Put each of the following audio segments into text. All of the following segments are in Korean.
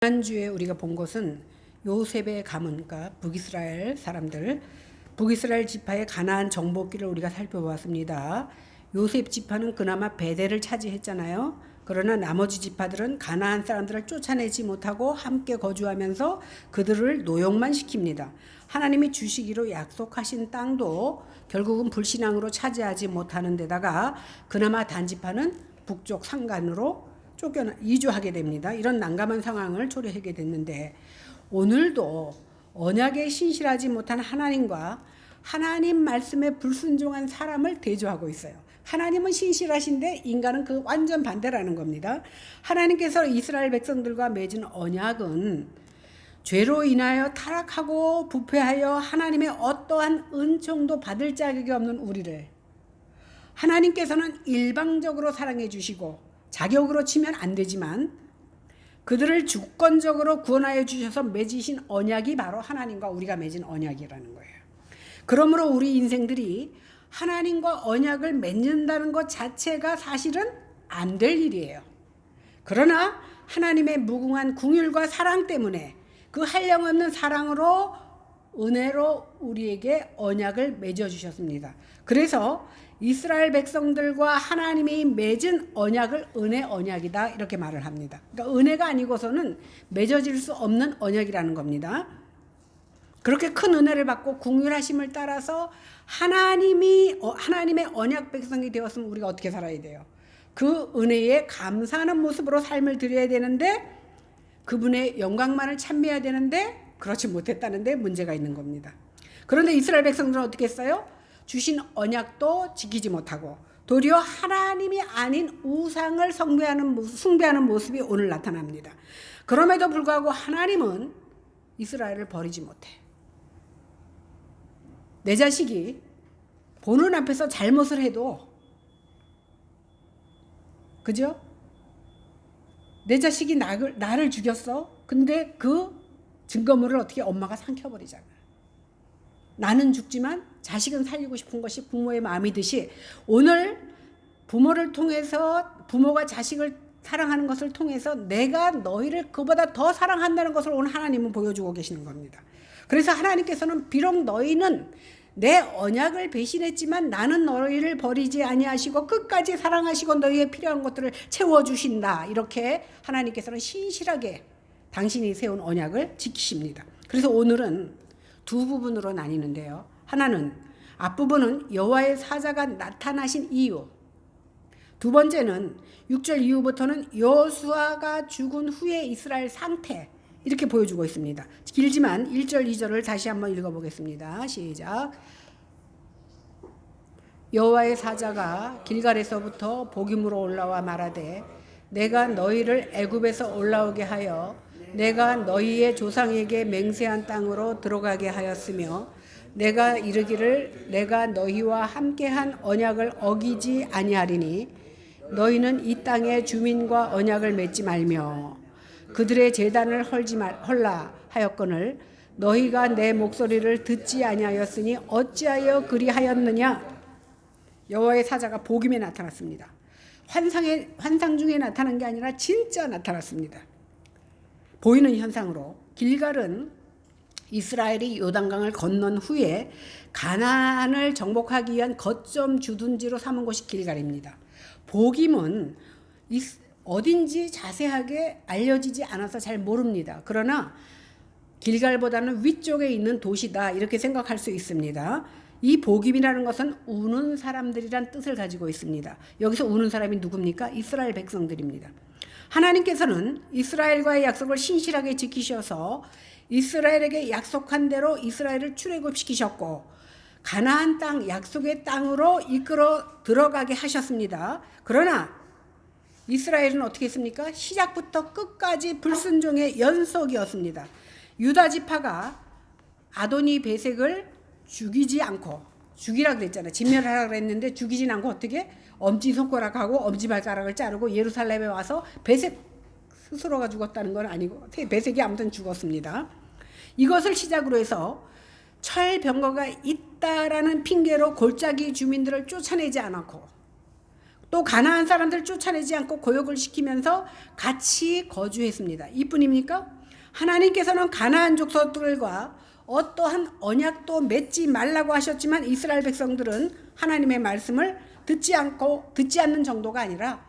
지난주에 우리가 본 것은 요셉의 가문, 그러니까 북이스라엘 사람들, 북이스라엘 지파의 가나안 정복기를 우리가 살펴보았습니다. 요셉 지파는 그나마 베델을 차지했잖아요. 그러나 나머지 지파들은 가나안 사람들을 쫓아내지 못하고 함께 거주하면서 그들을 노역만 시킵니다. 하나님이 주시기로 약속하신 땅도 결국은 불신앙으로 차지하지 못하는 데다가 그나마 단지파는 북쪽 산간으로 이주하게 됩니다. 이런 난감한 상황을 초래하게 됐는데 오늘도 언약에 신실하지 못한 하나님과 하나님 말씀에 불순종한 사람을 대조하고 있어요. 하나님은 신실하신데 인간은 그 완전 반대라는 겁니다. 하나님께서 이스라엘 백성들과 맺은 언약은 죄로 인하여 타락하고 부패하여 하나님의 어떠한 은총도 받을 자격이 없는 우리를 하나님께서는 일방적으로 사랑해 주시고 자격으로 치면 안 되지만 그들을 주권적으로 구원하여 주셔서 맺으신 언약이 바로 하나님과 우리가 맺은 언약이라는 거예요. 그러므로 우리 인생들이 하나님과 언약을 맺는다는 것 자체가 사실은 안 될 일이에요. 그러나 하나님의 무궁한 긍휼과 사랑 때문에 그 한량없는 사랑으로 은혜로 우리에게 언약을 맺어주셨습니다. 그래서 이스라엘 백성들과 하나님이 맺은 언약을 은혜 언약이다 이렇게 말을 합니다. 그러니까 은혜가 아니고서는 맺어질 수 없는 언약이라는 겁니다. 그렇게 큰 은혜를 받고 긍휼하심을 따라서 하나님의 언약 백성이 되었으면 우리가 어떻게 살아야 돼요? 그 은혜에 감사하는 모습으로 삶을 드려야 되는데 그분의 영광만을 찬미해야 되는데 그렇지 못했다는 데 문제가 있는 겁니다. 그런데 이스라엘 백성들은 어떻게 했어요? 주신 언약도 지키지 못하고 도리어 하나님이 아닌 우상을 숭배하는 모습이 오늘 나타납니다. 그럼에도 불구하고 하나님은 이스라엘을 버리지 못해. 내 자식이 보는 앞에서 잘못을 해도 그죠? 내 자식이 나를 죽였어. 근데 그 증거물을 어떻게 엄마가 삼켜버리잖아. 나는 죽지만 자식은 살리고 싶은 것이 부모의 마음이듯이 오늘 부모를 통해서 부모가 자식을 사랑하는 것을 통해서 내가 너희를 그보다 더 사랑한다는 것을 오늘 하나님은 보여주고 계시는 겁니다. 그래서 하나님께서는 비록 너희는 내 언약을 배신했지만 나는 너희를 버리지 아니하시고 끝까지 사랑하시고 너희의 필요한 것들을 채워주신다. 이렇게 하나님께서는 신실하게 당신이 세운 언약을 지키십니다. 그래서 오늘은 두 부분으로 나뉘는데요. 하나는 앞부분은 여호와의 사자가 나타나신 이유, 두 번째는 6절 이후부터는 여호수아가 죽은 후의 이스라엘 상태 이렇게 보여주고 있습니다. 길지만 1절 2절을 다시 한번 읽어보겠습니다. 시작. 여호와의 사자가 길갈에서부터 복임으로 올라와 말하되 내가 너희를 애굽에서 올라오게 하여 내가 너희의 조상에게 맹세한 땅으로 들어가게 하였으며 내가 이르기를 내가 너희와 함께한 언약을 어기지 아니하리니 너희는 이 땅의 주민과 언약을 맺지 말며 그들의 제단을 헐라 하였거늘 너희가 내 목소리를 듣지 아니하였으니 어찌하여 그리하였느냐. 여호와의 사자가 복임에 나타났습니다. 환상 중에 나타난 게 아니라 진짜 나타났습니다. 보이는 현상으로 길갈은 이스라엘이 요단강을 건넌 후에 가나안을 정복하기 위한 거점 주둔지로 삼은 곳이 길갈입니다. 복임은 어딘지 자세하게 알려지지 않아서 잘 모릅니다. 그러나 길갈보다는 위쪽에 있는 도시다 이렇게 생각할 수 있습니다. 이 복임이라는 것은 우는 사람들이란 뜻을 가지고 있습니다. 여기서 우는 사람이 누굽니까? 이스라엘 백성들입니다. 하나님께서는 이스라엘과의 약속을 신실하게 지키셔서 이스라엘에게 약속한 대로 이스라엘을 출애굽시키셨고 가나안 땅 약속의 땅으로 이끌어 들어가게 하셨습니다. 그러나 이스라엘은 어떻게 했습니까? 시작부터 끝까지 불순종의 연속이었습니다. 유다 지파가 아도니 베색을 죽이지 않고 죽이라고 그랬잖아요. 진멸하라고 그랬는데 죽이진 않고 어떻게? 엄지손가락하고 엄지발가락을 자르고 예루살렘에 와서 베색 스스로가 죽었다는 건 아니고 베색이 아무튼 죽었습니다. 이것을 시작으로 해서 철병거가 있다라는 핑계로 골짜기 주민들을 쫓아내지 않았고 또 가나안 사람들을 쫓아내지 않고 고역을 시키면서 같이 거주했습니다. 이뿐입니까? 하나님께서는 가나안 족속들과 어떠한 언약도 맺지 말라고 하셨지만 이스라엘 백성들은 하나님의 말씀을 듣지 않는 정도가 아니라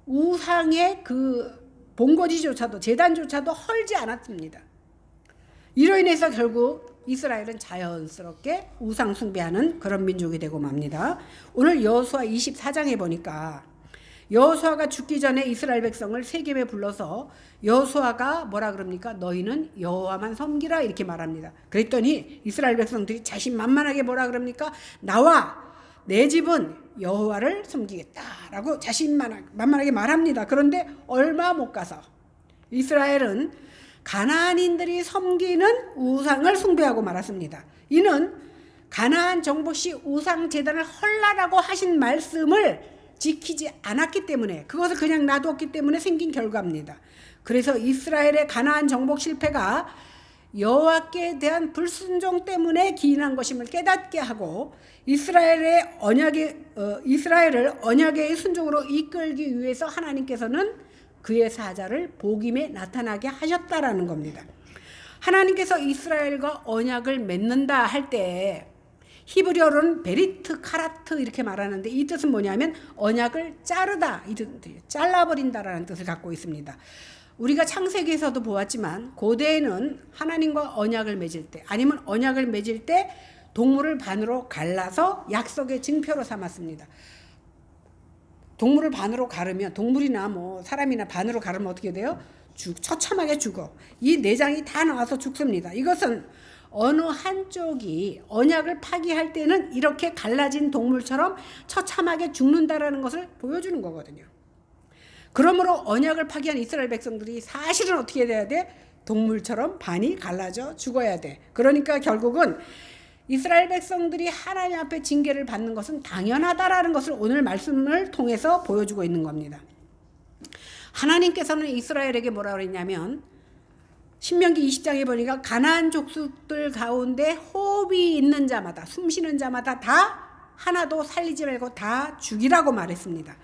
우상의 그 본거지조차도 제단조차도 헐지 않았습니다. 이로 인해서 결국 이스라엘은 자연스럽게 우상 숭배하는 그런 민족이 되고 맙니다. 오늘 여호수아 24장에 보니까 여호수아가 죽기 전에 이스라엘 백성을 세겜에 불러서 여호수아가 뭐라 그럽니까? 너희는 여호와만 섬기라 이렇게 말합니다. 그랬더니 이스라엘 백성들이 자신만만하게 뭐라 그럽니까? 나와 내 집은 여호와를 섬기겠다라고 자신만만하게 말합니다. 그런데 얼마 못 가서 이스라엘은 가나안인들이 섬기는 우상을 숭배하고 말았습니다. 이는 가나안 정복 시 우상 제단을 헐라라고 하신 말씀을 지키지 않았기 때문에, 그것을 그냥 놔두었기 때문에 생긴 결과입니다. 그래서 이스라엘의 가나안 정복 실패가 여호와께 대한 불순종 때문에 기인한 것임을 깨닫게 하고 이스라엘을 언약의 순종으로 이끌기 위해서 하나님께서는 그의 사자를 복임에 나타나게 하셨다라는 겁니다. 하나님께서 이스라엘과 언약을 맺는다 할 때 히브리어로는 베리트 카라트 이렇게 말하는데 이 뜻은 뭐냐면 언약을 자르다, 이 뜻이에요. 잘라버린다라는 뜻을 갖고 있습니다. 우리가 창세기에서도 보았지만 고대에는 하나님과 언약을 맺을 때 아니면 언약을 맺을 때 동물을 반으로 갈라서 약속의 증표로 삼았습니다. 동물을 반으로 가르면 동물이나 뭐 사람이나 반으로 가르면 어떻게 돼요? 처참하게 죽어. 이 내장이 다 나와서 죽습니다. 이것은 어느 한쪽이 언약을 파기할 때는 이렇게 갈라진 동물처럼 처참하게 죽는다라는 것을 보여주는 거거든요. 그러므로 언약을 파기한 이스라엘 백성들이 사실은 어떻게 돼야 돼? 동물처럼 반이 갈라져 죽어야 돼. 그러니까 결국은 이스라엘 백성들이 하나님 앞에 징계를 받는 것은 당연하다라는 것을 오늘 말씀을 통해서 보여주고 있는 겁니다. 하나님께서는 이스라엘에게 뭐라 그랬냐면 신명기 20장에 보니까 가나안 족속들 가운데 호흡이 있는 자마다 숨쉬는 자마다 다 하나도 살리지 말고 다 죽이라고 말했습니다.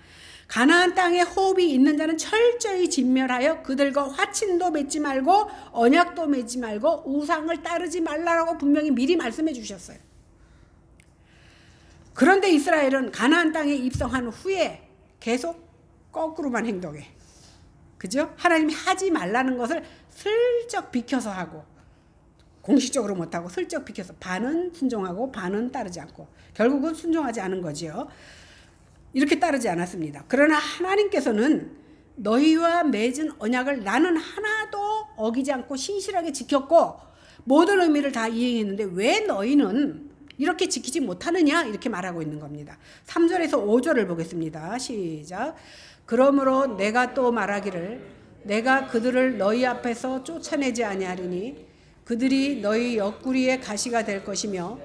가나안 땅에 호흡이 있는 자는 철저히 진멸하여 그들과 화친도 맺지 말고 언약도 맺지 말고 우상을 따르지 말라라고 분명히 미리 말씀해 주셨어요. 그런데 이스라엘은 가나안 땅에 입성한 후에 계속 거꾸로만 행동해. 그죠? 하나님이 하지 말라는 것을 슬쩍 비켜서 하고 공식적으로 못하고 슬쩍 비켜서 반은 순종하고 반은 따르지 않고 결국은 순종하지 않은 거지요. 이렇게 따르지 않았습니다. 그러나 하나님께서는 너희와 맺은 언약을 나는 하나도 어기지 않고 신실하게 지켰고 모든 의미를 다 이행했는데 왜 너희는 이렇게 지키지 못하느냐 이렇게 말하고 있는 겁니다. 3절에서 5절을 보겠습니다. 시작. 그러므로 내가 또 말하기를 내가 그들을 너희 앞에서 쫓아내지 아니하리니 그들이 너희 옆구리의 가시가 될 것이며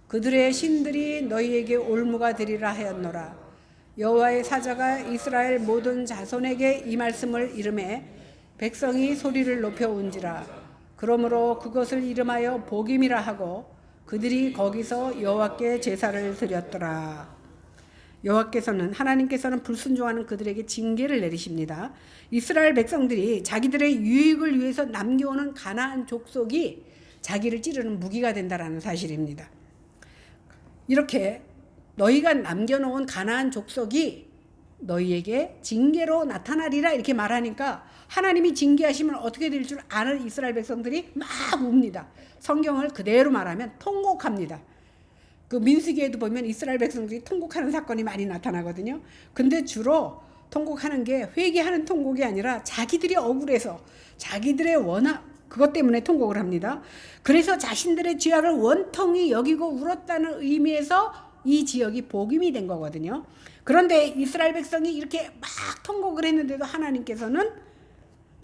그들의 신들이 너희에게 올무가 되리라 하였노라. 여호와의 사자가 이스라엘 모든 자손에게 이 말씀을 이르매 백성이 소리를 높여 운지라. 그러므로 그것을 이름하여 복임이라 하고 그들이 거기서 여호와께 제사를 드렸더라. 하나님께서는 불순종하는 그들에게 징계를 내리십니다. 이스라엘 백성들이 자기들의 유익을 위해서 남겨오는 가나안 족속이 자기를 찌르는 무기가 된다라는 사실입니다. 이렇게 너희가 남겨놓은 가나안 족속이 너희에게 징계로 나타나리라 이렇게 말하니까 하나님이 징계하시면 어떻게 될 줄 아는 이스라엘 백성들이 막 웁니다. 성경을 그대로 말하면 통곡합니다. 그 민수기에도 보면 이스라엘 백성들이 통곡하는 사건이 많이 나타나거든요. 근데 주로 통곡하는 게 회개하는 통곡이 아니라 자기들이 억울해서 자기들의 그것 때문에 통곡을 합니다. 그래서 자신들의 죄악을 원통이 여기고 울었다는 의미에서 이 지역이 복임이 된 거거든요. 그런데 이스라엘 백성이 이렇게 막 통곡을 했는데도 하나님께서는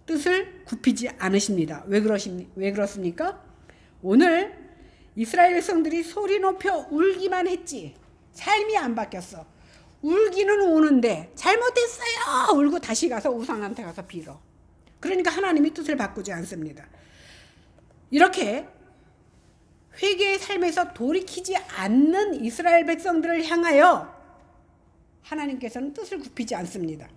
뜻을 굽히지 않으십니다. 왜 그렇습니까? 오늘 이스라엘 백성들이 소리 높여 울기만 했지 삶이 안 바뀌었어. 울기는 우는데 잘못했어요 울고 다시 가서 우상한테 가서 빌어. 그러니까 하나님이 뜻을 바꾸지 않습니다. 이렇게 회개의 삶에서 돌이키지 않는 이스라엘 백성들을 향하여 하나님께서는 뜻을 굽히지 않습니다.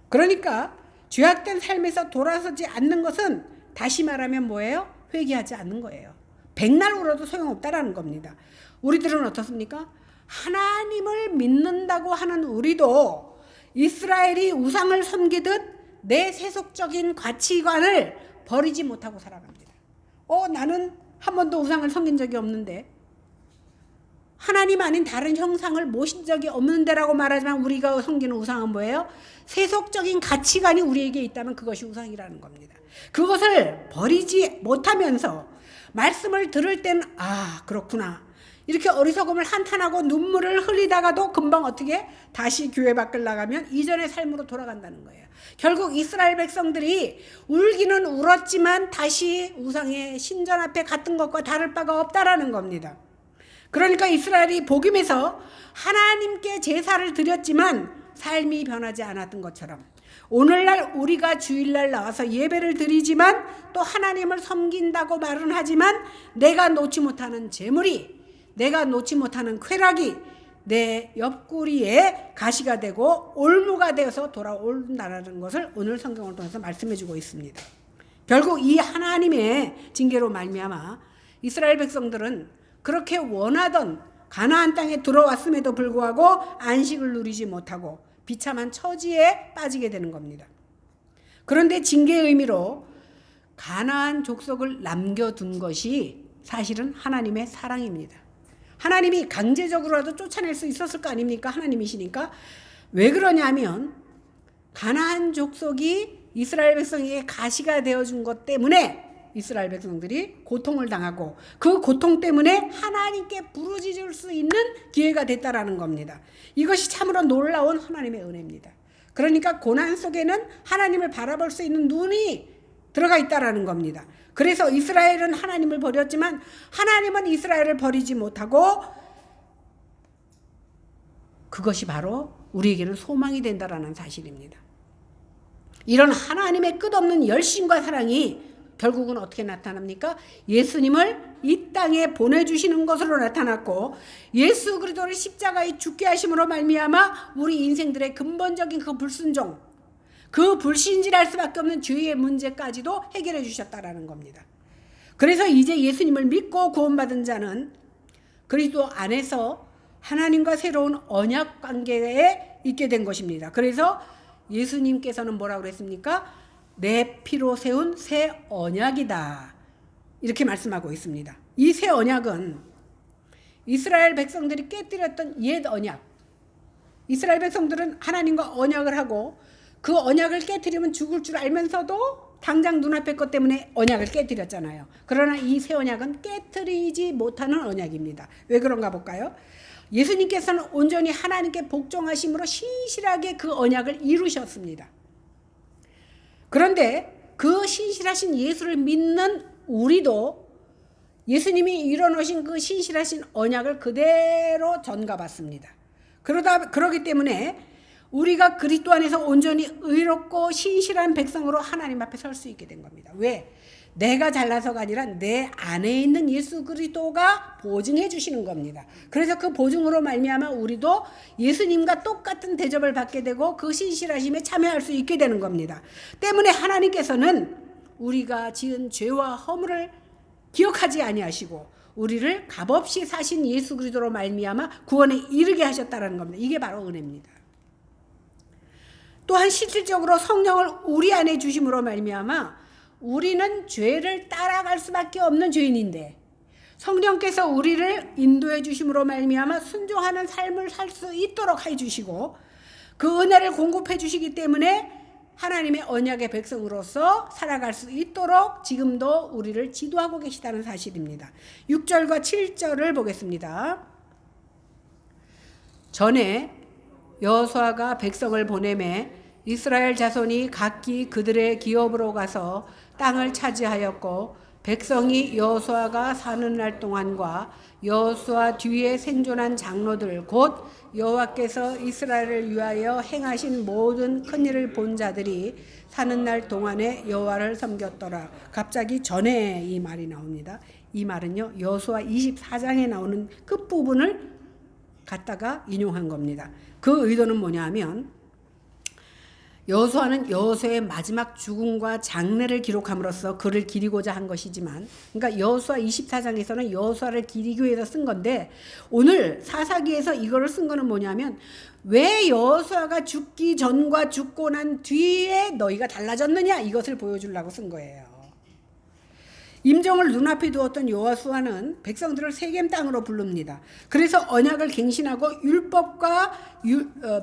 그러니까 죄악된 삶에서 돌아서지 않는 것은 다시 말하면 뭐예요? 회개하지 않는 거예요. 백날 울어도 소용없다라는 겁니다. 우리들은 어떻습니까? 하나님을 믿는다고 하는 우리도 이스라엘이 우상을 섬기듯 내 세속적인 가치관을 버리지 못하고 살아갑니다. 나는 한 번도 우상을 섬긴 적이 없는데, 하나님 아닌 다른 형상을 모신 적이 없는데라고 말하지만 우리가 섬기는 우상은 뭐예요? 세속적인 가치관이 우리에게 있다면 그것이 우상이라는 겁니다. 그것을 버리지 못하면서 말씀을 들을 때는 그렇구나, 이렇게 어리석음을 한탄하고 눈물을 흘리다가도 금방 어떻게 다시 교회 밖을 나가면 이전의 삶으로 돌아간다는 거예요. 결국 이스라엘 백성들이 울기는 울었지만 다시 우상의 신전 앞에 갔던 것과 다를 바가 없다라는 겁니다. 그러니까 이스라엘이 복음에서 하나님께 제사를 드렸지만 삶이 변하지 않았던 것처럼, 오늘날 우리가 주일날 나와서 예배를 드리지만 또 하나님을 섬긴다고 말은 하지만 내가 놓지 못하는 재물이, 내가 놓지 못하는 쾌락이 내 옆구리에 가시가 되고 올무가 되어서 돌아온다는 것을 오늘 성경을 통해서 말씀해 주고 있습니다. 결국 이 하나님의 징계로 말미암아 이스라엘 백성들은 그렇게 원하던 가나안 땅에 들어왔음에도 불구하고 안식을 누리지 못하고 비참한 처지에 빠지게 되는 겁니다. 그런데 징계의 의미로 가나안 족속을 남겨둔 것이 사실은 하나님의 사랑입니다. 하나님이 강제적으로라도 쫓아낼 수 있었을 거 아닙니까? 하나님이시니까. 왜 그러냐면 가나안 족속이 이스라엘 백성에게 가시가 되어준 것 때문에 이스라엘 백성들이 고통을 당하고 그 고통 때문에 하나님께 부르짖을 수 있는 기회가 됐다라는 겁니다. 이것이 참으로 놀라운 하나님의 은혜입니다. 그러니까 고난 속에는 하나님을 바라볼 수 있는 눈이 들어가 있다라는 겁니다. 그래서 이스라엘은 하나님을 버렸지만 하나님은 이스라엘을 버리지 못하고, 그것이 바로 우리에게는 소망이 된다라는 사실입니다. 이런 하나님의 끝없는 열심과 사랑이 결국은 어떻게 나타납니까? 예수님을 이 땅에 보내주시는 것으로 나타났고, 예수 그리스도를 십자가에 죽게 하심으로 말미암아 우리 인생들의 근본적인 그 불순종, 그 불신질할 수밖에 없는 죄의 문제까지도 해결해 주셨다라는 겁니다. 그래서 이제 예수님을 믿고 구원받은 자는 그리스도 안에서 하나님과 새로운 언약 관계에 있게 된 것입니다. 그래서 예수님께서는 뭐라고 그랬습니까? 내 피로 세운 새 언약이다, 이렇게 말씀하고 있습니다. 이 새 언약은 이스라엘 백성들이 깨뜨렸던 옛 언약, 이스라엘 백성들은 하나님과 언약을 하고 그 언약을 깨뜨리면 죽을 줄 알면서도 당장 눈앞의 것 때문에 언약을 깨뜨렸잖아요. 그러나 이 새 언약은 깨뜨리지 못하는 언약입니다. 왜 그런가 볼까요? 예수님께서는 온전히 하나님께 복종하심으로 신실하게 그 언약을 이루셨습니다. 그런데 그 신실하신 예수를 믿는 우리도 예수님이 이뤄놓으신 그 신실하신 언약을 그대로 전가받습니다. 그러기 때문에 우리가 그리스도 안에서 온전히 의롭고 신실한 백성으로 하나님 앞에 설 수 있게 된 겁니다. 왜? 내가 잘나서가 아니라 내 안에 있는 예수 그리스도가 보증해 주시는 겁니다. 그래서 그 보증으로 말미암아 우리도 예수님과 똑같은 대접을 받게 되고 그 신실하심에 참여할 수 있게 되는 겁니다. 때문에 하나님께서는 우리가 지은 죄와 허물을 기억하지 아니하시고 우리를 값없이 사신 예수 그리스도로 말미암아 구원에 이르게 하셨다는 겁니다. 이게 바로 은혜입니다. 또한 실질적으로 성령을 우리 안에 주심으로 말미암아 우리는 죄를 따라갈 수밖에 없는 죄인인데 성령께서 우리를 인도해 주심으로 말미암아 순종하는 삶을 살 수 있도록 해 주시고 그 은혜를 공급해 주시기 때문에 하나님의 언약의 백성으로서 살아갈 수 있도록 지금도 우리를 지도하고 계시다는 사실입니다. 6절과 7절을 보겠습니다. 전에 여호수아가 백성을 보내매 이스라엘 자손이 각기 그들의 기업으로 가서 땅을 차지하였고 백성이 여호수아가 사는 날 동안과 여호수아 뒤에 생존한 장로들 곧 여호와께서 이스라엘을 위하여 행하신 모든 큰일을 본 자들이 사는 날 동안에 여호와를 섬겼더라. 갑자기 전에 이 말이 나옵니다. 이 말은요 여호수아 24장에 나오는 끝부분을 갖다가 인용한 겁니다. 그 의도는 뭐냐 하면 여호수아는 여호수아의 마지막 죽음과 장례를 기록함으로써 그를 기리고자 한 것이지만, 그러니까 여호수아 24장에서는 여호수아를 기리기 위해서 쓴 건데, 오늘 사사기에서 이거를 쓴 거는 뭐냐면 왜 여호수아가 죽기 전과 죽고 난 뒤에 너희가 달라졌느냐, 이것을 보여주려고 쓴 거예요. 임종을 눈앞에 두었던 여호수아는 백성들을 세겜 땅으로 부릅니다. 그래서 언약을 갱신하고 율법과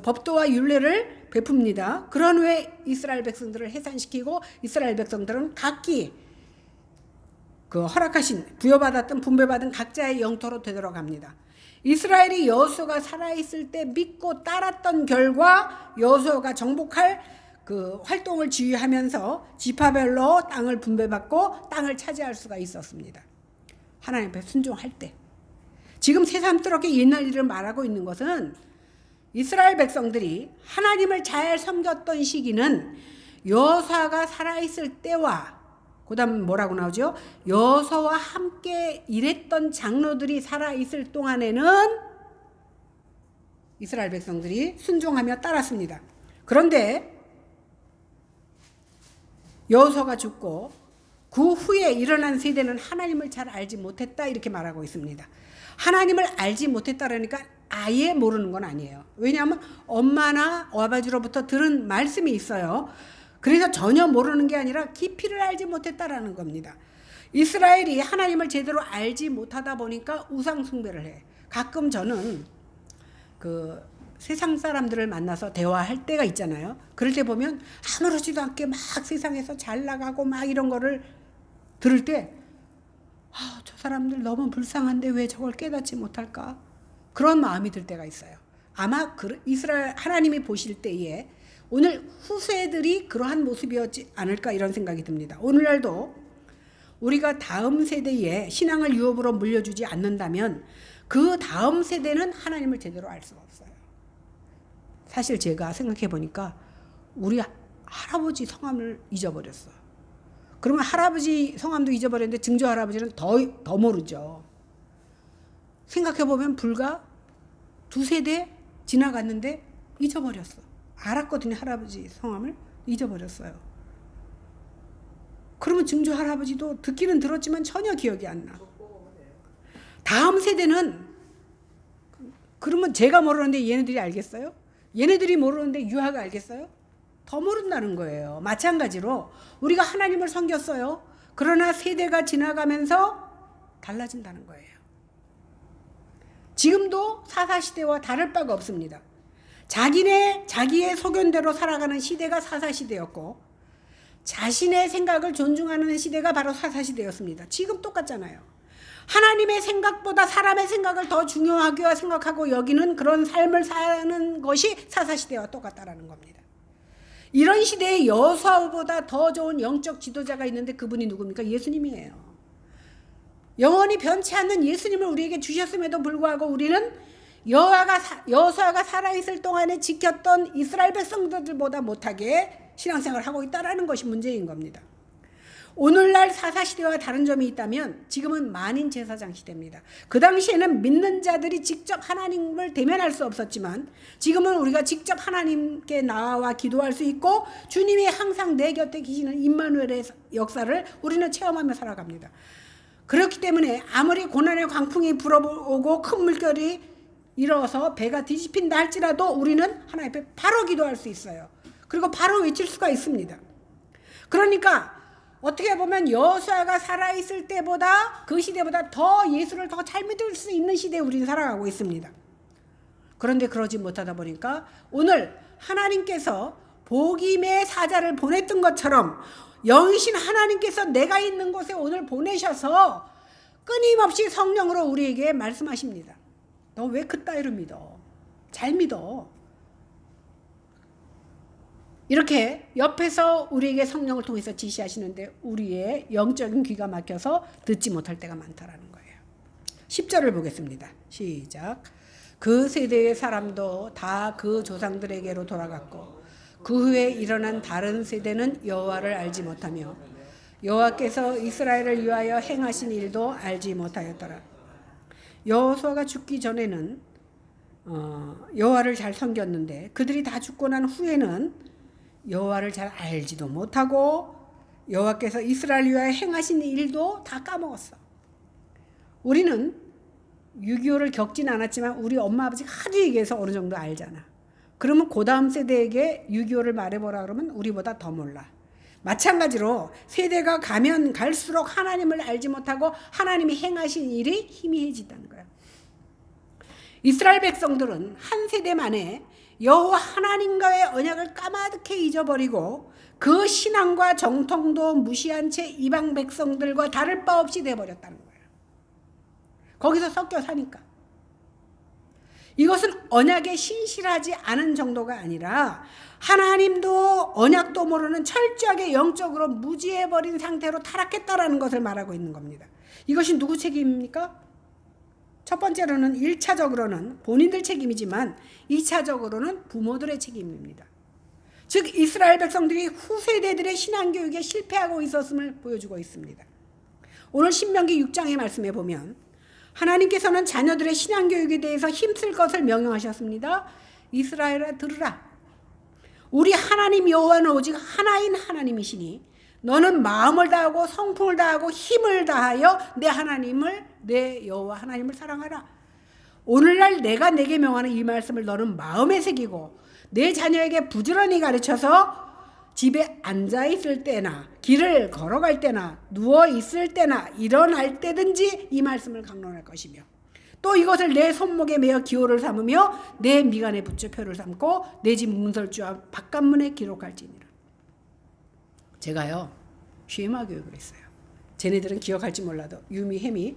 법도와 율례를 베풉니다. 그런 후에 이스라엘 백성들을 해산시키고 이스라엘 백성들은 각기 그 허락하신 부여받았던 분배받은 각자의 영토로 되돌아갑니다. 이스라엘이 여호수아가 살아있을 때 믿고 따랐던 결과 여호수아가 정복할 그 활동을 지휘하면서 지파별로 땅을 분배받고 땅을 차지할 수가 있었습니다. 하나님 앞에 순종할 때. 지금 새삼스럽게 옛날 일을 말하고 있는 것은 이스라엘 백성들이 하나님을 잘 섬겼던 시기는 여호수아가 살아있을 때와, 그 다음 뭐라고 나오죠? 여호수아와 함께 일했던 장로들이 살아있을 동안에는 이스라엘 백성들이 순종하며 따랐습니다. 그런데 여호수아가 죽고 그 후에 일어난 세대는 하나님을 잘 알지 못했다, 이렇게 말하고 있습니다. 하나님을 알지 못했다라니까 아예 모르는 건 아니에요. 왜냐하면 엄마나 아버지로부터 들은 말씀이 있어요. 그래서 전혀 모르는 게 아니라 깊이를 알지 못했다라는 겁니다. 이스라엘이 하나님을 제대로 알지 못하다 보니까 우상 숭배를 해. 가끔 저는 그 세상 사람들을 만나서 대화할 때가 있잖아요. 그럴 때 보면 아무렇지도 않게 막 세상에서 잘 나가고 막 이런 거를 들을 때, 저 사람들 너무 불쌍한데 왜 저걸 깨닫지 못할까? 그런 마음이 들 때가 있어요. 아마 이스라엘 하나님이 보실 때에 오늘 후세들이 그러한 모습이었지 않을까, 이런 생각이 듭니다. 오늘날도 우리가 다음 세대에 신앙을 유업으로 물려주지 않는다면 그 다음 세대는 하나님을 제대로 알 수가 없어요. 사실 제가 생각해 보니까 우리 할아버지 성함을 잊어버렸어. 그러면 할아버지 성함도 잊어버렸는데 증조 할아버지는 더 모르죠. 생각해 보면 불과 2세대 지나갔는데 잊어버렸어. 알았거든요. 할아버지 성함을 잊어버렸어요. 그러면 증조 할아버지도 듣기는 들었지만 전혀 기억이 안 나. 다음 세대는, 그러면 제가 모르는데 얘네들이 알겠어요? 얘네들이 모르는데 유아가 알겠어요? 더 모른다는 거예요. 마찬가지로 우리가 하나님을 섬겼어요. 그러나 세대가 지나가면서 달라진다는 거예요. 지금도 사사시대와 다를 바가 없습니다. 자기의 소견대로 살아가는 시대가 사사시대였고, 자신의 생각을 존중하는 시대가 바로 사사시대였습니다. 지금 똑같잖아요. 하나님의 생각보다 사람의 생각을 더 중요하게 생각하고 여기는 그런 삶을 사는 것이 사사시대와 똑같다라는 겁니다. 이런 시대에 여호수아보다 더 좋은 영적 지도자가 있는데 그분이 누굽니까? 예수님이에요. 영원히 변치 않는 예수님을 우리에게 주셨음에도 불구하고 우리는 여호수아가 살아있을 동안에 지켰던 이스라엘 백성들보다 못하게 신앙생활을 하고 있다는 것이 문제인 겁니다. 오늘날 사사시대와 다른 점이 있다면 지금은 만인 제사장 시대입니다. 그 당시에는 믿는 자들이 직접 하나님을 대면할 수 없었지만 지금은 우리가 직접 하나님께 나와 기도할 수 있고 주님이 항상 내 곁에 계시는 임마누엘의 역사를 우리는 체험하며 살아갑니다. 그렇기 때문에 아무리 고난의 광풍이 불어오고 큰 물결이 일어서 배가 뒤집힌다 할지라도 우리는 하나님 앞에 바로 기도할 수 있어요. 그리고 바로 외칠 수가 있습니다. 그러니까 어떻게 보면 여호수아가 살아있을 때보다 그 시대보다 더 예수를 더 잘 믿을 수 있는 시대에 우리는 살아가고 있습니다. 그런데 그러지 못하다 보니까 오늘 하나님께서 복임의 사자를 보냈던 것처럼 영이신 하나님께서 내가 있는 곳에 오늘 보내셔서 끊임없이 성령으로 우리에게 말씀하십니다. 너 왜 그따위로 믿어? 잘 믿어. 이렇게 옆에서 우리에게 성령을 통해서 지시하시는데 우리의 영적인 귀가 막혀서 듣지 못할 때가 많다라는 거예요. 10절을 보겠습니다. 시작. 그 세대의 사람도 다 그 조상들에게로 돌아갔고 그 후에 일어난 다른 세대는 여호와를 알지 못하며 여호와께서 이스라엘을 위하여 행하신 일도 알지 못하였더라. 여호수아가 죽기 전에는 여호와를 잘 섬겼는데 그들이 다 죽고 난 후에는 여호와를 잘 알지도 못하고 여호와께서 이스라엘 위하여 행하신 일도 다 까먹었어. 우리는 6.25를 겪진 않았지만 우리 엄마 아버지가 하도 얘기해서 어느 정도 알잖아. 그러면 그 다음 세대에게 6.25를 말해보라 그러면 우리보다 더 몰라. 마찬가지로 세대가 가면 갈수록 하나님을 알지 못하고 하나님이 행하신 일이 희미해진다는 거야. 이스라엘 백성들은 한 세대 만에 여호와 하나님과의 언약을 까마득히 잊어버리고 그 신앙과 정통도 무시한 채 이방 백성들과 다를 바 없이 돼버렸다는 거예요. 거기서 섞여 사니까. 이것은 언약에 신실하지 않은 정도가 아니라 하나님도 언약도 모르는 철저하게 영적으로 무지해버린 상태로 타락했다라는 것을 말하고 있는 겁니다. 이것이 누구 책임입니까? 첫 번째로는 1차적으로는 본인들 책임이지만 2차적으로는 부모들의 책임입니다. 즉 이스라엘 백성들이 후세대들의 신앙교육에 실패하고 있었음을 보여주고 있습니다. 오늘 신명기 6장의 말씀에 보면 하나님께서는 자녀들의 신앙교육에 대해서 힘쓸 것을 명령하셨습니다. 이스라엘아 들으라. 우리 하나님 여호와는 오직 하나인 하나님이시니 너는 마음을 다하고 성품을 다하고 힘을 다하여 내 하나님을 내 여호와 하나님을 사랑하라. 오늘날 내가 내게 명하는 이 말씀을 너는 마음에 새기고 내 자녀에게 부지런히 가르쳐서 집에 앉아 있을 때나 길을 걸어갈 때나 누워 있을 때나 일어날 때든지 이 말씀을 강론할 것이며 또 이것을 내 손목에 매어 기호를 삼으며 내 미간에 붙여 표를 삼고 내 집 문설주와 바깥문에 기록할지니라. 제가요 쉐마 교육을 했어요. 쟤네들은 기억할지 몰라도 유미 햄이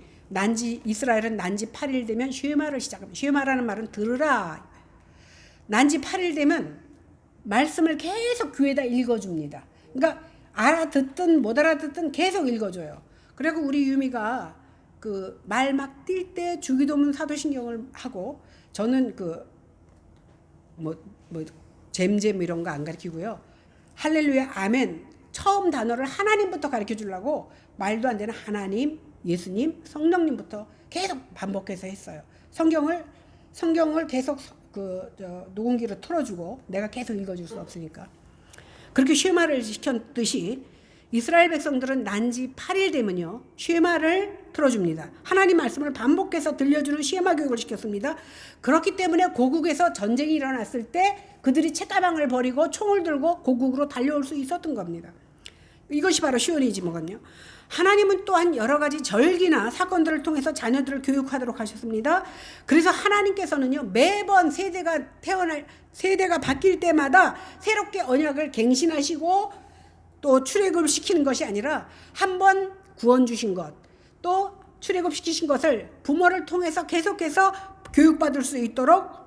이스라엘은 난지 8일 되면 쉐마를 시작합니다. 쉐마라는 말은 들으라. 난지 8일 되면 말씀을 계속 귀에다 읽어줍니다. 그러니까 알아듣든 못 알아듣든 계속 읽어줘요. 그리고 우리 유미가 그 말 막 뛸 때 주기도문 사도신경을 하고 저는 잼잼 이런 거 안 가르치고요. 할렐루야 아멘 처음 단어를 하나님부터 가르쳐 주려고 말도 안 되는 하나님, 예수님, 성령님부터 계속 반복해서 했어요. 성경을 계속 녹음기로 틀어주고 내가 계속 읽어줄 수 없으니까 그렇게 쉐마를 시켰듯이 이스라엘 백성들은 난지 8일 되면요 쉐마를 틀어줍니다. 하나님 말씀을 반복해서 들려주는 쉐마 교육을 시켰습니다. 그렇기 때문에 고국에서 전쟁이 일어났을 때 그들이 책가방을 버리고 총을 들고 고국으로 달려올 수 있었던 겁니다. 이것이 바로 시오니즘이거든요. 하나님은 또한 여러 가지 절기나 사건들을 통해서 자녀들을 교육하도록 하셨습니다. 그래서 하나님께서는요 매번 세대가 바뀔 때마다 새롭게 언약을 갱신하시고 또 출애굽을 시키는 것이 아니라 한번 구원 주신 것 또 출애굽 시키신 것을 부모를 통해서 계속해서 교육받을 수 있도록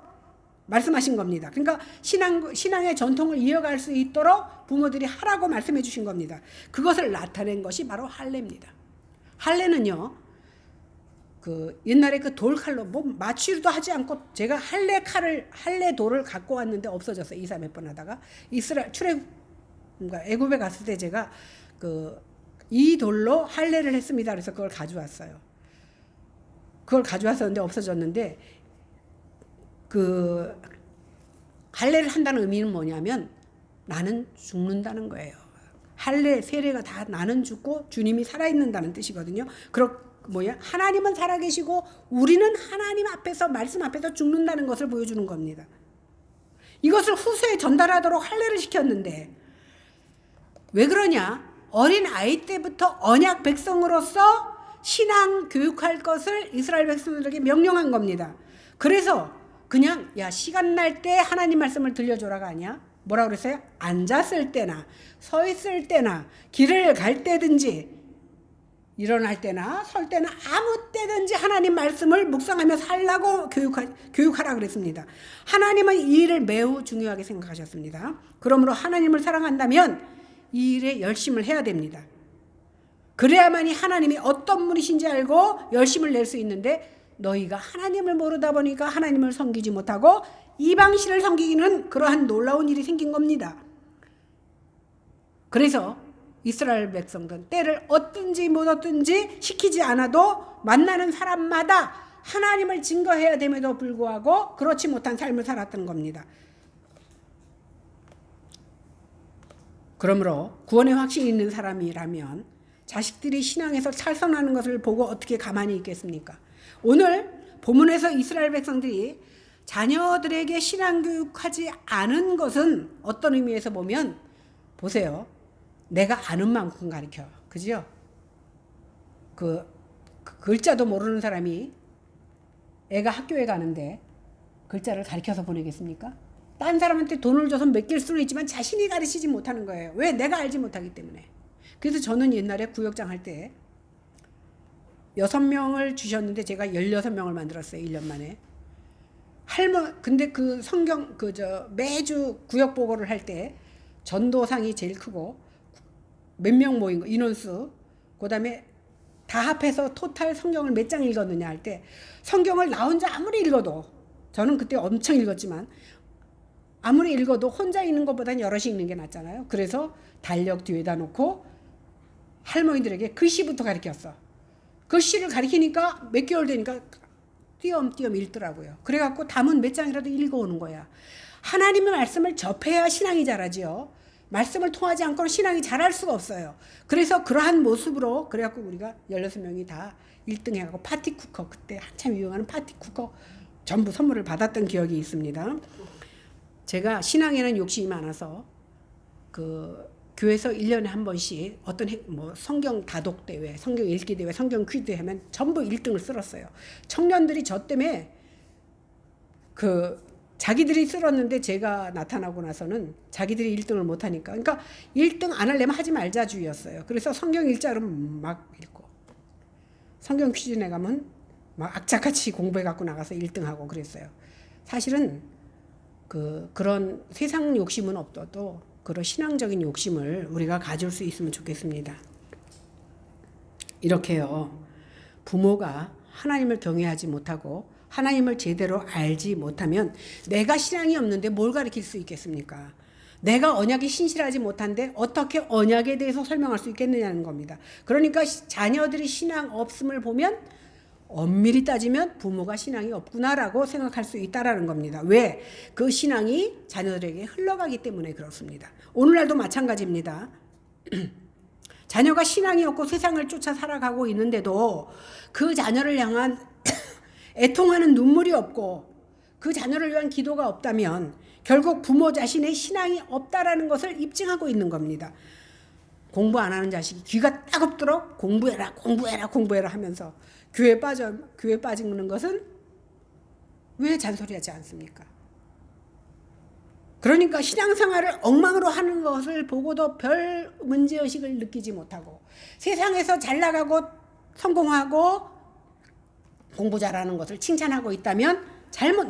말씀하신 겁니다. 그러니까 신앙의 전통을 이어갈 수 있도록 부모들이 하라고 말씀해 주신 겁니다. 그것을 나타낸 것이 바로 할례입니다. 할례는요 옛날에 그 돌칼로 맞추기도 하지 않고 제가 할례 돌을 갖고 왔는데 없어졌어요. 이사 몇 번 하다가 애굽에 갔을 때 제가 이 돌로 할례를 했습니다. 그래서 그걸 가져왔어요. 그걸 가져왔었는데 없어졌는데 할례를 한다는 의미는 뭐냐면 나는 죽는다는 거예요. 할례 세례가 다 나는 죽고 주님이 살아있는다는 뜻이거든요. 하나님은 살아계시고 우리는 하나님 앞에서 말씀 앞에서 죽는다는 것을 보여주는 겁니다. 이것을 후세에 전달하도록 할례를 시켰는데 왜 그러냐? 어린 아이 때부터 언약 백성으로서 신앙 교육할 것을 이스라엘 백성들에게 명령한 겁니다. 그래서 그냥 시간 날 때 하나님 말씀을 들려줘라가 아니야. 뭐라고 그랬어요? 앉았을 때나 서 있을 때나 길을 갈 때든지 일어날 때나 설 때나 아무 때든지 하나님 말씀을 묵상하며 살라고 교육하라 그랬습니다. 하나님은 이 일을 매우 중요하게 생각하셨습니다. 그러므로 하나님을 사랑한다면 이 일에 열심을 해야 됩니다. 그래야만이 하나님이 어떤 분이신지 알고 열심을 낼 수 있는데 너희가 하나님을 모르다 보니까 하나님을 섬기지 못하고 이방신을 섬기기는 그러한 놀라운 일이 생긴 겁니다. 그래서 이스라엘 백성들은 때를 얻든지 못 얻든지 시키지 않아도 만나는 사람마다 하나님을 증거해야 됨에도 불구하고 그렇지 못한 삶을 살았던 겁니다. 그러므로 구원의 확신이 있는 사람이라면 자식들이 신앙에서 탈선하는 것을 보고 어떻게 가만히 있겠습니까? 오늘 본문에서 이스라엘 백성들이 자녀들에게 신앙교육하지 않은 것은 어떤 의미에서 보면, 보세요. 내가 아는 만큼 가르쳐. 그죠? 그 글자도 모르는 사람이 애가 학교에 가는데 글자를 가르쳐서 보내겠습니까? 딴 사람한테 돈을 줘서 맡길 수는 있지만 자신이 가르치지 못하는 거예요. 왜? 내가 알지 못하기 때문에. 그래서 저는 옛날에 구역장 할 때 6명을 주셨는데 제가 16명을 만들었어요. 1년 만에. 근데 그 성경 매주 구역 보고를 할 때 전도상이 제일 크고 몇 명 모인 거 인원수, 그다음에 다 합해서 토탈 성경을 몇 장 읽었느냐 할 때 성경을 나 혼자 아무리 읽어도, 저는 그때 엄청 읽었지만 아무리 읽어도 혼자 읽는 것보다는 여럿이 읽는 게 낫잖아요. 그래서 달력 뒤에다 놓고 할머니들에게 글씨부터 가르쳤어. 글씨를 가르치니까 몇 개월 되니까 띄엄띄엄 읽더라고요. 그래갖고 담은 몇 장이라도 읽어오는 거야. 하나님의 말씀을 접해야 신앙이 자라지요. 말씀을 통하지 않고는 신앙이 자랄 수가 없어요. 그래서 그러한 모습으로 그래갖고 우리가 16명이 다 1등 해갖고 파티쿠커, 그때 한참 유행하는 파티쿠커 전부 선물을 받았던 기억이 있습니다. 제가 신앙에는 욕심이 많아서 교회에서 1년에 한 번씩 어떤 성경 다독 대회, 성경 읽기 대회, 성경 퀴즈 하면 전부 1등을 쓸었어요. 청년들이 저 때문에 자기들이 쓸었는데 제가 나타나고 나서는 자기들이 1등을 못 하니까, 그러니까 1등 안 하려면 하지 말자 주의였어요. 그래서 성경 일자로 막 읽고 성경 퀴즈 내가면 막 악착같이 공부해 갖고 나가서 1등 하고 그랬어요. 사실은 그런 세상 욕심은 없어도 그런 신앙적인 욕심을 우리가 가질 수 있으면 좋겠습니다. 이렇게요. 부모가 하나님을 경외하지 못하고 하나님을 제대로 알지 못하면 내가 신앙이 없는데 뭘 가르칠 수 있겠습니까? 내가 언약이 신실하지 못한데 어떻게 언약에 대해서 설명할 수 있겠느냐는 겁니다. 그러니까 자녀들이 신앙 없음을 보면 엄밀히 따지면 부모가 신앙이 없구나라고 생각할 수 있다라는 겁니다. 왜? 그 신앙이 자녀들에게 흘러가기 때문에 그렇습니다. 오늘날도 마찬가지입니다. 자녀가 신앙이 없고 세상을 쫓아 살아가고 있는데도 그 자녀를 향한 애통하는 눈물이 없고 그 자녀를 위한 기도가 없다면 결국 부모 자신의 신앙이 없다라는 것을 입증하고 있는 겁니다. 공부 안 하는 자식이 귀가 따갑도록 공부해라 공부해라 공부해라 하면서 교회 빠지는 것은 왜 잔소리하지 않습니까? 그러니까 신앙생활을 엉망으로 하는 것을 보고도 별 문제의식을 느끼지 못하고 세상에서 잘 나가고 성공하고 공부 잘하는 것을 칭찬하고 있다면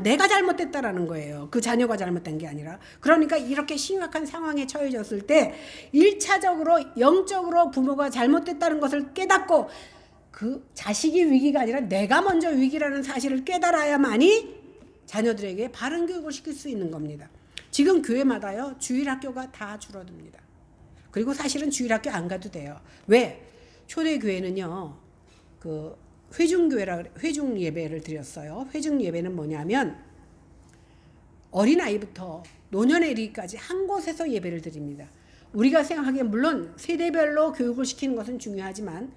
내가 잘못됐다라는 거예요. 그 자녀가 잘못된 게 아니라. 그러니까 이렇게 심각한 상황에 처해졌을 때 1차적으로 영적으로 부모가 잘못됐다는 것을 깨닫고 그 자식이 위기가 아니라 내가 먼저 위기라는 사실을 깨달아야만이 자녀들에게 바른 교육을 시킬 수 있는 겁니다. 지금 교회마다요 주일학교가 다 줄어듭니다. 그리고 사실은 주일학교 안 가도 돼요. 왜? 초대교회는요 회중 예배를 드렸어요. 회중 예배는 뭐냐면 어린아이부터 노년에 이르기까지 한 곳에서 예배를 드립니다. 우리가 생각하기에 물론 세대별로 교육을 시키는 것은 중요하지만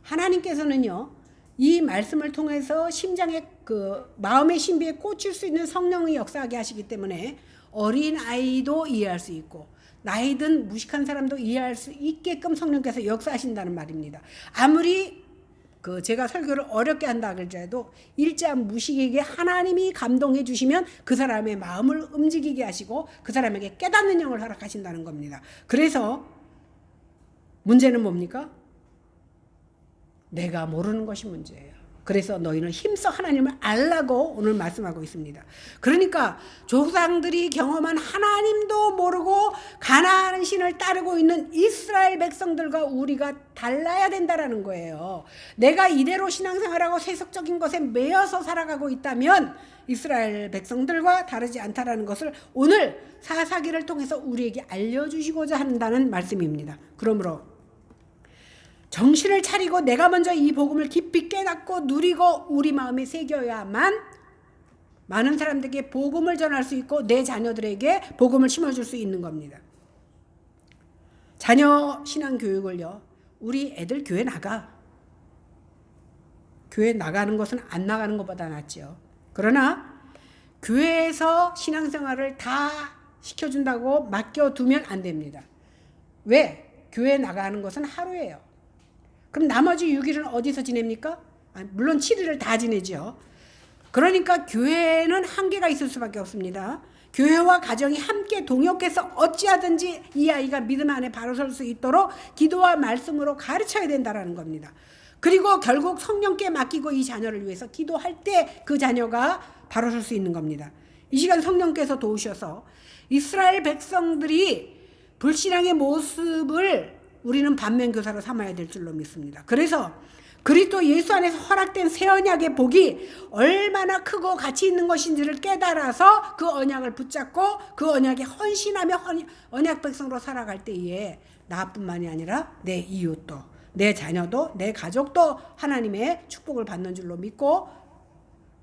하나님께서는요 이 말씀을 통해서 심장의 마음의 신비에 꽂힐 수 있는 성령의 역사하게 하시기 때문에 어린아이도 이해할 수 있고 나이든 무식한 사람도 이해할 수 있게끔 성령께서 역사하신다는 말입니다. 아무리 제가 설교를 어렵게 한다 그럴지라도 일자 무식에게 하나님이 감동해 주시면 그 사람의 마음을 움직이게 하시고 그 사람에게 깨닫는 영을 허락하신다는 겁니다. 그래서 문제는 뭡니까? 내가 모르는 것이 문제예요. 그래서 너희는 힘써 하나님을 알라고 오늘 말씀하고 있습니다. 그러니까 조상들이 경험한 하나님도 모르고 가나안 신을 따르고 있는 이스라엘 백성들과 우리가 달라야 된다라는 거예요. 내가 이대로 신앙생활하고 세속적인 것에 매여서 살아가고 있다면 이스라엘 백성들과 다르지 않다라는 것을 오늘 사사기를 통해서 우리에게 알려주시고자 한다는 말씀입니다. 그러므로 정신을 차리고 내가 먼저 이 복음을 깊이 깨닫고 누리고 우리 마음에 새겨야만 많은 사람들에게 복음을 전할 수 있고 내 자녀들에게 복음을 심어줄 수 있는 겁니다. 자녀 신앙교육을요, 우리 애들 교회 나가. 교회 나가는 것은 안 나가는 것보다 낫죠. 그러나 교회에서 신앙생활을 다 시켜준다고 맡겨두면 안 됩니다. 왜? 교회 나가는 것은 하루예요. 그럼 나머지 6일은 어디서 지냅니까? 물론 7일을 다 지내죠. 그러니까 교회는 한계가 있을 수밖에 없습니다. 교회와 가정이 함께 동역해서 어찌하든지 이 아이가 믿음 안에 바로 설 수 있도록 기도와 말씀으로 가르쳐야 된다는 겁니다. 그리고 결국 성령께 맡기고 이 자녀를 위해서 기도할 때 그 자녀가 바로 설 수 있는 겁니다. 이 시간 성령께서 도우셔서 이스라엘 백성들이 불신앙의 모습을 우리는 반면교사로 삼아야 될 줄로 믿습니다. 그래서 그리스도 예수 안에서 허락된 새 언약의 복이 얼마나 크고 가치 있는 것인지를 깨달아서 그 언약을 붙잡고 그 언약에 헌신하며 언약 백성으로 살아갈 때에 나뿐만이 아니라 내 이웃도, 내 자녀도, 내 가족도 하나님의 축복을 받는 줄로 믿고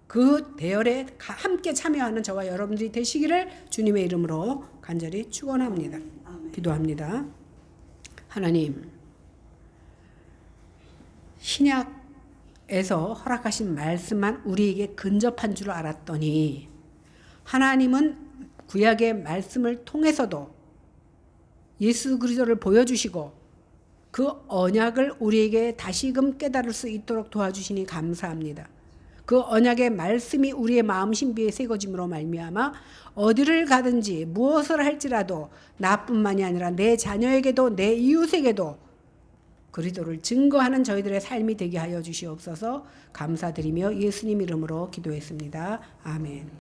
그 대열에 함께 참여하는 저와 여러분들이 되시기를 주님의 이름으로 간절히 축원합니다. 기도합니다. 하나님, 신약에서 허락하신 말씀만 우리에게 근접한 줄 알았더니 하나님은 구약의 말씀을 통해서도 예수 그리스도를 보여주시고 그 언약을 우리에게 다시금 깨달을 수 있도록 도와주시니 감사합니다. 그 언약의 말씀이 우리의 마음 신비에 새겨짐으로 말미암아 어디를 가든지 무엇을 할지라도 나뿐만이 아니라 내 자녀에게도 내 이웃에게도 그리스도를 증거하는 저희들의 삶이 되게 하여 주시옵소서. 감사드리며 예수님 이름으로 기도했습니다. 아멘.